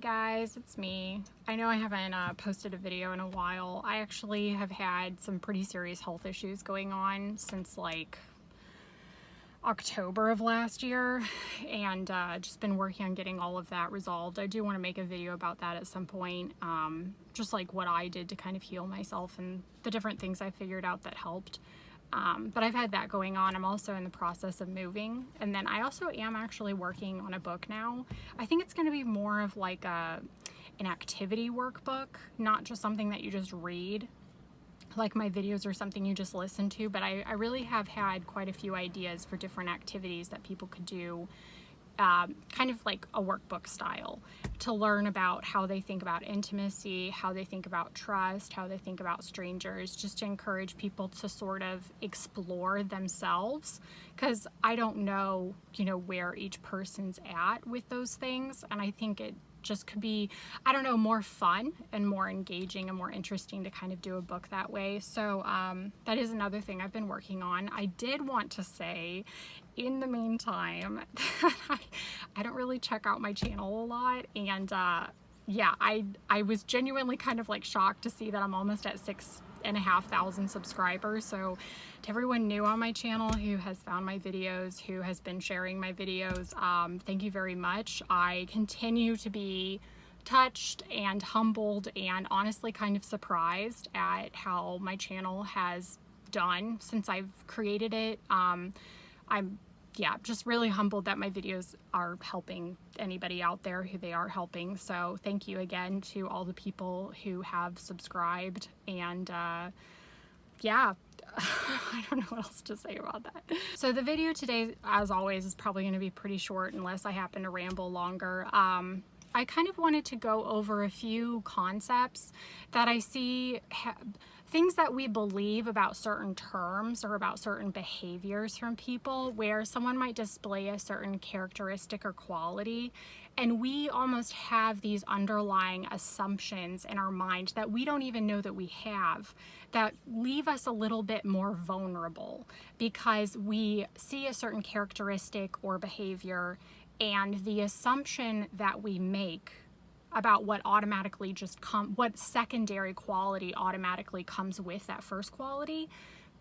guys, it's me. I know I haven't posted a video in a while. I actually have had some pretty serious health issues going on since like October of last year, and just been working on getting all of that resolved. I do want to make a video about that at some point, just like what I did to kind of heal myself and the different things I figured out that helped. But I've had that going on. I'm also in the process of moving, and then I also am actually working on a book now. I think it's going to be more of like an activity workbook, not just something that you just read like my videos or something you just listen to, but I really have had quite a few ideas for different activities that people could do, kind of like a workbook style, to learn about how they think about intimacy, how they think about trust, how they think about strangers, just to encourage people to sort of explore themselves, because I don't know, where each person's at with those things, and I think it just could be, I don't know, more fun and more engaging and more interesting to kind of do a book that way. So that is another thing I've been working on. I did want to say in the meantime that I don't really check out my channel a lot, and yeah, I was genuinely kind of like shocked to see that I'm almost at 6,500 subscribers. So to everyone new on my channel who has found my videos, who has been sharing my videos, thank you very much. I continue to be touched and humbled and honestly kind of surprised at how my channel has done since I've created it. I'm just really humbled that my videos are helping anybody out there who they are helping. So thank you again to all the people who have subscribed, and yeah, I don't know what else to say about that. So the video today, as always, is probably going to be pretty short unless I happen to ramble longer. I kind of wanted to go over a few concepts that I see, things that we believe about certain terms or about certain behaviors from people, where someone might display a certain characteristic or quality, and we almost have these underlying assumptions in our mind that we don't even know that we have, that leave us a little bit more vulnerable because we see a certain characteristic or behavior, and the assumption that we make about what automatically what secondary quality automatically comes with that first quality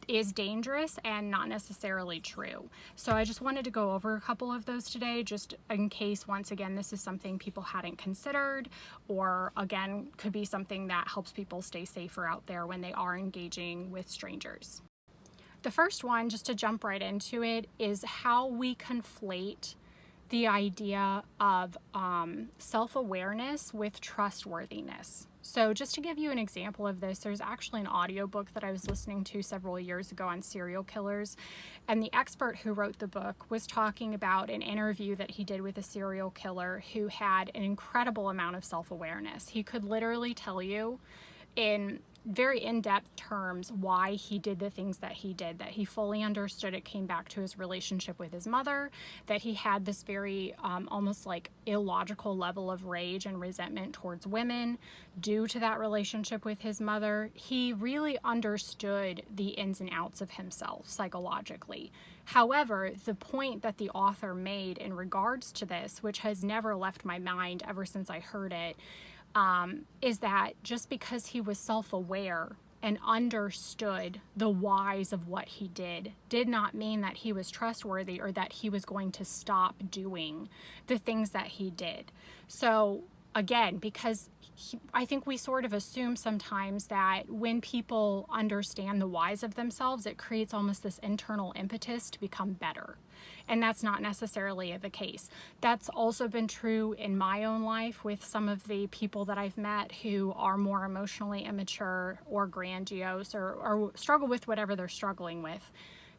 is dangerous and not necessarily true. So I just wanted to go over a couple of those today, just in case, once again, this is something people hadn't considered, or again, could be something that helps people stay safer out there when they are engaging with strangers. The first one, just to jump right into it, is how we conflate the idea of self-awareness with trustworthiness. So just to give you an example of this, there's actually an audiobook that I was listening to several years ago on serial killers, and the expert who wrote the book was talking about an interview that he did with a serial killer who had an incredible amount of self-awareness. He could literally tell you in very in-depth terms why he did the things that he did, that he fully understood. It came back to his relationship with his mother, that he had this very almost like illogical level of rage and resentment towards women due to that relationship with his mother. He really understood the ins and outs of himself psychologically. However, the point that the author made in regards to this, which has never left my mind ever since I heard it, is that just because he was self-aware and understood the whys of what he did not mean that he was trustworthy or that he was going to stop doing the things that he did. So again, because I think we sort of assume sometimes that when people understand the whys of themselves, it creates almost this internal impetus to become better. And that's not necessarily the case. That's also been true in my own life with some of the people that I've met who are more emotionally immature or grandiose or struggle with whatever they're struggling with.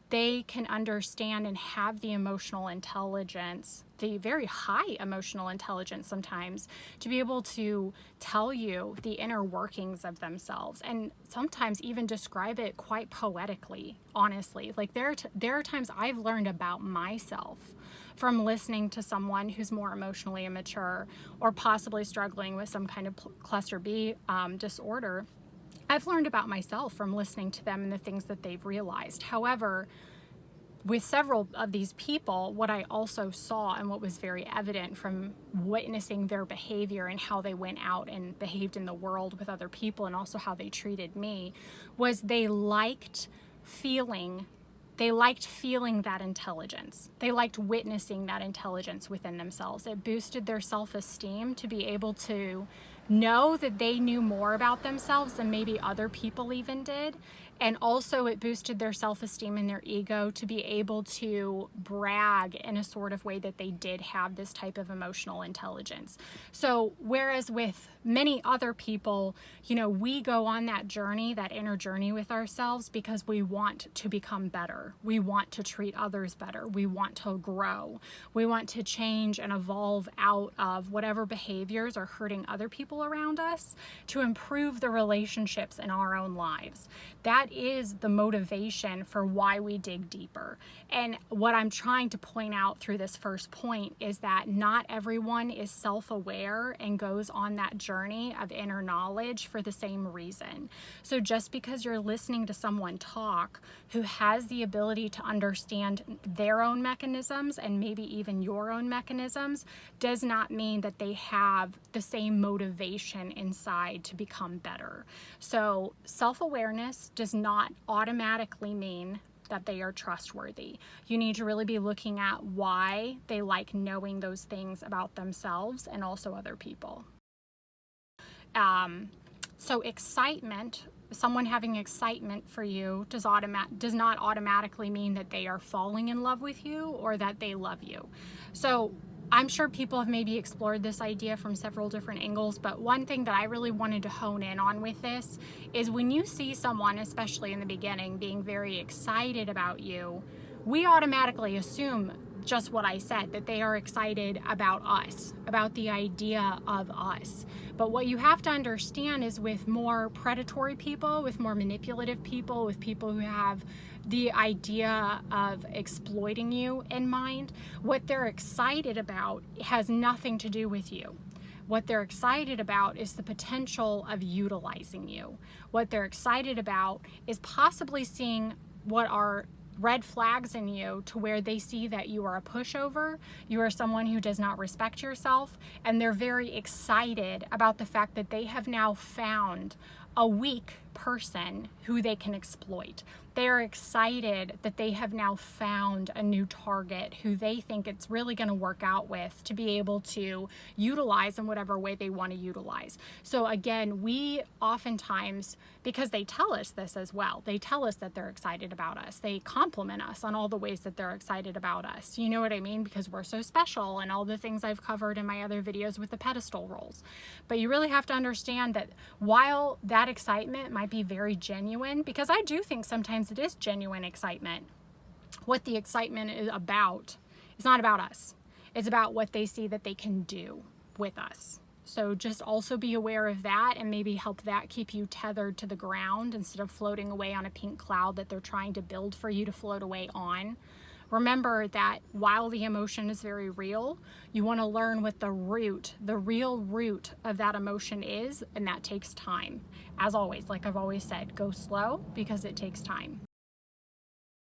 They can understand and have the emotional intelligence, the very high emotional intelligence sometimes, to be able to tell you the inner workings of themselves, and sometimes even describe it quite poetically, honestly. Like there are times I've learned about myself from listening to someone who's more emotionally immature or possibly struggling with some kind of cluster B disorder. I've learned about myself from listening to them and the things that they've realized. However, with several of these people, what I also saw and what was very evident from witnessing their behavior and how they went out and behaved in the world with other people, and also how they treated me, was they liked feeling that intelligence. They liked witnessing that intelligence within themselves. It boosted their self-esteem to be able to know that they knew more about themselves than maybe other people even did. And also it boosted their self-esteem and their ego to be able to brag in a sort of way that they did have this type of emotional intelligence. So whereas with many other people, you know, we go on that journey, that inner journey with ourselves because we want to become better. We want to treat others better. We want to grow. We want to change and evolve out of whatever behaviors are hurting other people around us to improve the relationships in our own lives. That is the motivation for why we dig deeper. And what I'm trying to point out through this first point is that not everyone is self-aware and goes on that journey of inner knowledge for the same reason. So just because you're listening to someone talk who has the ability to understand their own mechanisms and maybe even your own mechanisms does not mean that they have the same motivation inside to become better. So self-awareness does not automatically mean that they are trustworthy. You need to really be looking at why they like knowing those things about themselves and also other people. So excitement, someone having excitement for you does not automatically mean that they are falling in love with you or that they love you. So I'm sure people have maybe explored this idea from several different angles, but one thing that I really wanted to hone in on with this is when you see someone, especially in the beginning, being very excited about you, we automatically assume just what I said, that they are excited about us, about the idea of us. But what you have to understand is with more predatory people, with more manipulative people, with people who have the idea of exploiting you in mind, what they're excited about has nothing to do with you. What they're excited about is the potential of utilizing you. What they're excited about is possibly seeing what are red flags in you to where they see that you are a pushover, you are someone who does not respect yourself, and they're very excited about the fact that they have now found a weak person who they can exploit. They are excited that they have now found a new target who they think it's really going to work out with to be able to utilize in whatever way they want to utilize. So again, we oftentimes, because they tell us this as well, they tell us that they're excited about us. They compliment us on all the ways that they're excited about us. You know what I mean? Because we're so special and all the things I've covered in my other videos with the pedestal roles. But you really have to understand that while that excitement might be very genuine, because I do think sometimes it is genuine excitement, what the excitement is about is not about us. It's about what they see that they can do with us. So just also be aware of that and maybe help that keep you tethered to the ground instead of floating away on a pink cloud that they're trying to build for you to float away on. Remember that while the emotion is very real, you want to learn what the real root of that emotion is, and that takes time. As always, like I've always said, go slow because it takes time.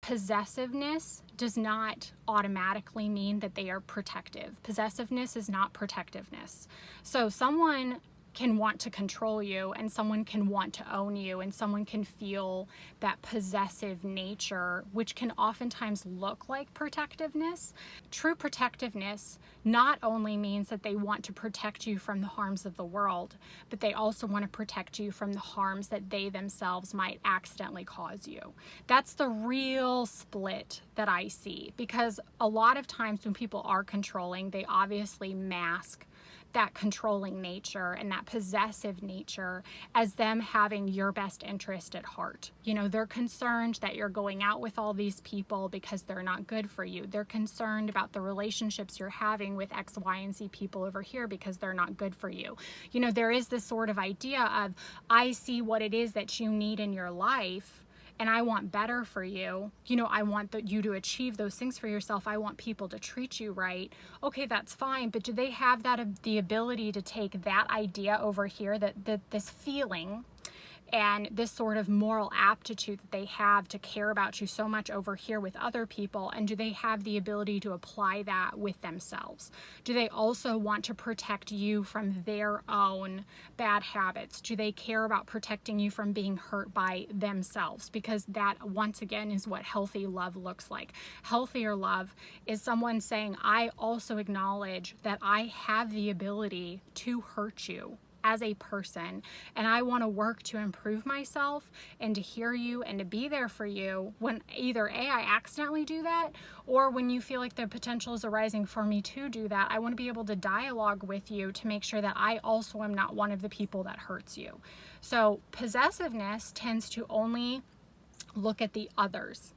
Possessiveness does not automatically mean that they are protective. Possessiveness is not protectiveness. So someone can want to control you, and someone can want to own you, and someone can feel that possessive nature, which can oftentimes look like protectiveness. True protectiveness not only means that they want to protect you from the harms of the world, but they also want to protect you from the harms that they themselves might accidentally cause you. That's the real split that I see, because a lot of times when people are controlling, they obviously mask that controlling nature and that possessive nature as them having your best interest at heart. You know, they're concerned that you're going out with all these people because they're not good for you. They're concerned about the relationships you're having with X, Y, and Z people over here because they're not good for you. You know, there is this sort of idea of, I see what it is that you need in your life, and I want better for you. You know, I want you to achieve those things for yourself. I want people to treat you right. Okay, that's fine. But do they have the ability to take that idea over here, that this feeling and this sort of moral aptitude that they have to care about you so much over here with other people, and do they have the ability to apply that with themselves? Do they also want to protect you from their own bad habits? Do they care about protecting you from being hurt by themselves? Because that, once again, is what healthy love looks like. Healthier love is someone saying, I also acknowledge that I have the ability to hurt you as a person, and I want to work to improve myself and to hear you and to be there for you when either A, I accidentally do that, or when you feel like the potential is arising for me to do that. I want to be able to dialogue with you to make sure that I also am not one of the people that hurts you. So possessiveness tends to only look at the others,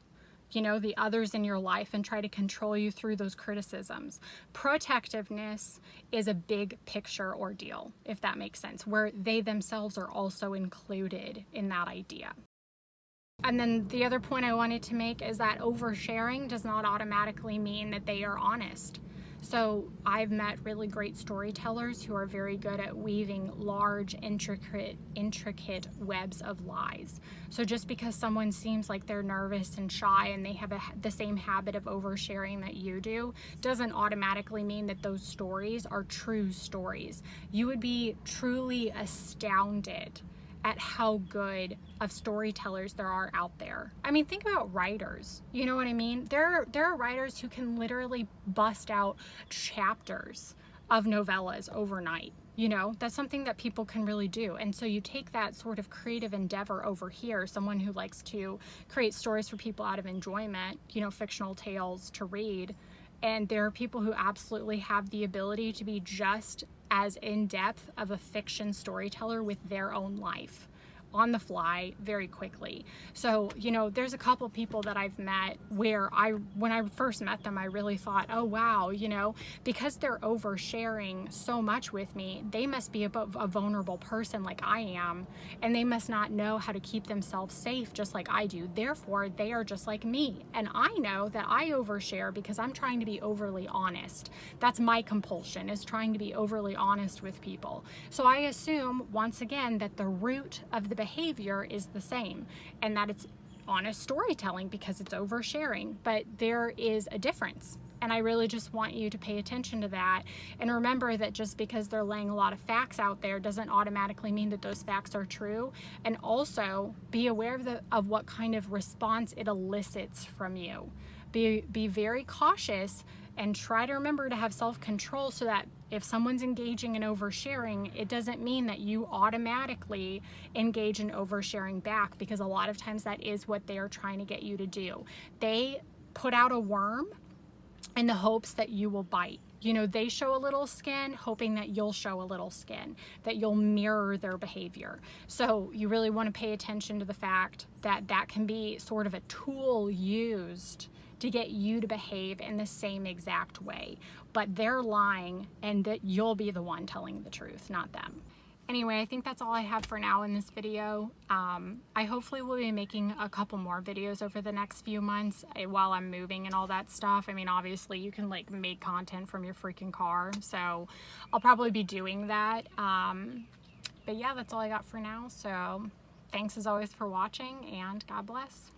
you know, the others in your life, and try to control you through those criticisms. Protectiveness is a big picture ordeal, if that makes sense, where they themselves are also included in that idea. And then the other point I wanted to make is that oversharing does not automatically mean that they are honest. So I've met really great storytellers who are very good at weaving large, intricate webs of lies. So just because someone seems like they're nervous and shy and they have the same habit of oversharing that you do, doesn't automatically mean that those stories are true stories. You would be truly astounded at how good of storytellers there are out there. I mean, think about writers. You know what I mean? There are writers who can literally bust out chapters of novellas overnight. You know, that's something that people can really do. And so you take that sort of creative endeavor over here, someone who likes to create stories for people out of enjoyment, you know, fictional tales to read. And there are people who absolutely have the ability to be just as in-depth of a fiction storyteller with their own life on the fly very quickly. So, you know, there's a couple people that I've met where when I first met them, I really thought, oh wow, you know, because they're oversharing so much with me, they must be a vulnerable person like I am, and they must not know how to keep themselves safe just like I do. Therefore, they are just like me. And I know that I overshare because I'm trying to be overly honest. That's my compulsion, is trying to be overly honest with people. So I assume, once again, that the root of the behavior is the same, and that it's honest storytelling because it's oversharing. But there is a difference, and I really just want you to pay attention to that, and remember that just because they're laying a lot of facts out there doesn't automatically mean that those facts are true. And also be aware of what kind of response it elicits from you. Be very cautious, and try to remember to have self-control, so that if someone's engaging in oversharing, it doesn't mean that you automatically engage in oversharing back, because a lot of times that is what they are trying to get you to do. They put out a worm in the hopes that you will bite. You know, they show a little skin hoping that you'll show a little skin, that you'll mirror their behavior. So you really want to pay attention to the fact that that can be sort of a tool used to get you to behave in the same exact way. But they're lying, and that you'll be the one telling the truth, not them. Anyway, I think that's all I have for now in this video. I hopefully will be making a couple more videos over the next few months while I'm moving and all that stuff. I mean, obviously you can like make content from your freaking car, so I'll probably be doing that. But yeah, that's all I got for now. So thanks as always for watching, and God bless.